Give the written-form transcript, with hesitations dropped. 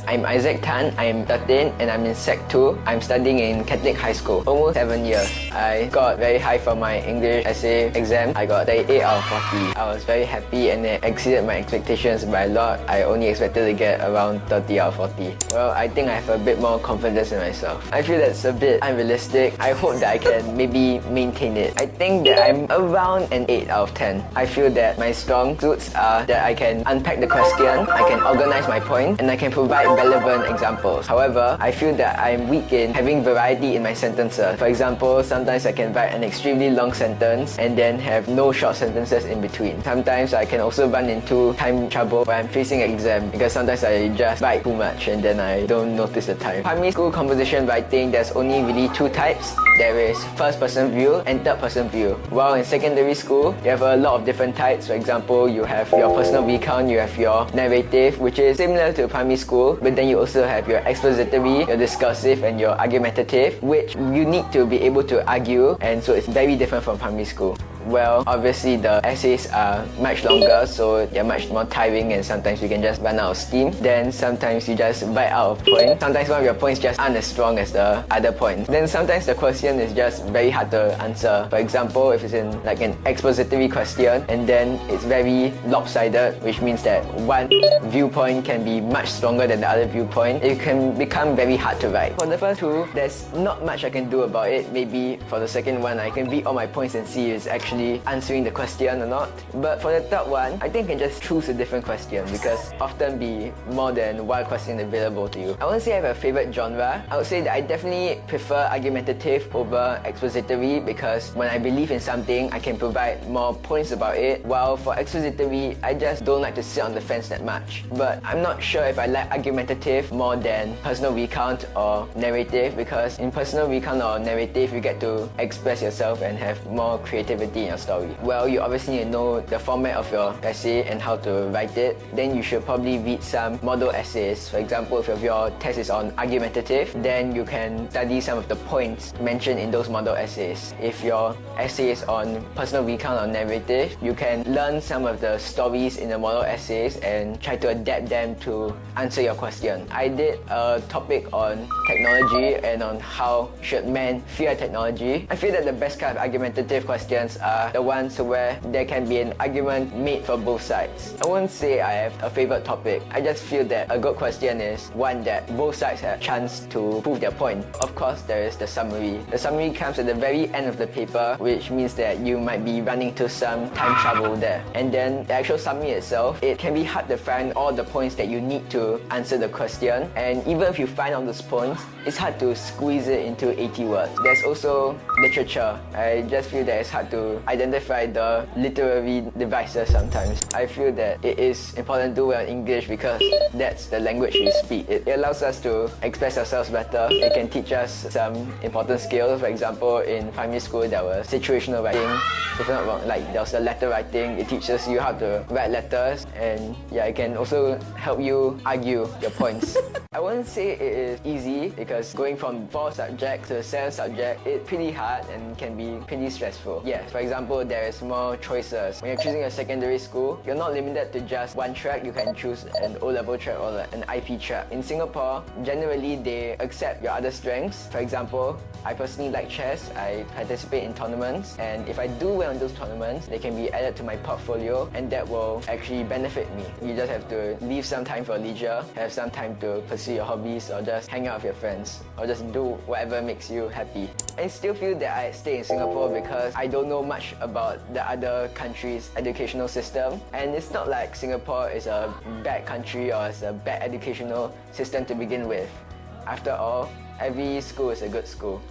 I'm Isaac Tan, I'm 13 and I'm in Sec 2. I'm studying in Catholic High School. Almost 7 years. I got very high for my English essay exam. I got 38 out of 40. I was very happy and it exceeded my expectations by a lot. I only expected to get around 30 out of 40. Well, I think I have a bit more confidence in myself. I feel that's a bit unrealistic. I hope that I can maybe maintain it. I think that I'm around an 8 out of 10. I feel that my strong suits are that I can unpack the question, I can organize my points, and I can provide relevant examples. However, I feel that I'm weak in having variety in my sentences. For example, sometimes I can write an extremely long sentence and then have no short sentences in between. Sometimes I can also run into time trouble when I'm facing an exam because sometimes I just write too much and then I don't notice the time. Primary school composition writing, there's only really two types. There is first person view and third person view. While in secondary school, you have a lot of different types. For example, you have your personal recount, you have your narrative, which is similar to primary school, but then you also have your expository, your discursive, and your argumentative, which you need to be able to argue, and so it's very different from primary school. Well, obviously the essays are much longer, so they're much more tiring and sometimes you can just run out of steam. Then sometimes you just write out of points. Sometimes one of your points just aren't as strong as the other points. Then sometimes the question is just very hard to answer. For example, if it's in like an expository question and then it's very lopsided, which means that one viewpoint can be much stronger than the other viewpoint, it can become very hard to write. For the first two, there's not much I can do about it. Maybe for the second one, I can read all my points and see if it's actually answering the question or not. But for the third one, I think I can just choose a different question because often be more than one question available to you. I won't say I have a favorite genre. I would say that I definitely prefer argumentative over expository because when I believe in something, I can provide more points about it. While for expository, I just don't like to sit on the fence that much. But I'm not sure if I like argumentative more than personal recount or narrative because in personal recount or narrative, you get to express yourself and have more creativity in your story. Well, you obviously need to know the format of your essay and how to write it. Then you should probably read some model essays. For example, if your test is on argumentative, then you can study some of the points mentioned in those model essays. If your essay is on personal recount or narrative, you can learn some of the stories in the model essays and try to adapt them to answer your question. I did a topic on technology and on how should men fear technology. I feel that the best kind of argumentative questions are the ones where there can be an argument made for both sides. I won't say I have a favorite topic. I just feel that a good question is one that both sides have a chance to prove their point. Of course, there is the summary. The summary comes at the very end of the paper, which means that you might be running into some time trouble there. And then the actual summary itself, it can be hard to find all the points that you need to answer the question. And even if you find all those points, it's hard to squeeze it into 80 words. There's also literature. I just feel that it's hard to identify the literary devices sometimes. I feel that it is important to do well in English because that's the language we speak. It allows us to express ourselves better. It can teach us some important skills. For example, in primary school there was situational writing. If I'm not wrong, like there was the letter writing. It teaches you how to write letters and yeah, it can also help you argue your points. I wouldn't say it is easy because going from 4 subjects to 7 subjects, it's pretty hard and can be pretty stressful. Yeah, for example, there is more choices. When you're choosing a secondary school, you're not limited to just one track. You can choose an O-level track or an IP track. In Singapore, generally they accept your other strengths. For example, I personally like chess. I participate in tournaments, and if I do well in those tournaments, they can be added to my portfolio and that will actually benefit me. You just have to leave some time for leisure, have some time to pursue your hobbies or just hang out with your friends or just do whatever makes you happy. I still feel that I stay in Singapore because I don't know much about the other countries' educational system, and it's not like Singapore is a bad country or it's a bad educational system to begin with. After all, every school is a good school.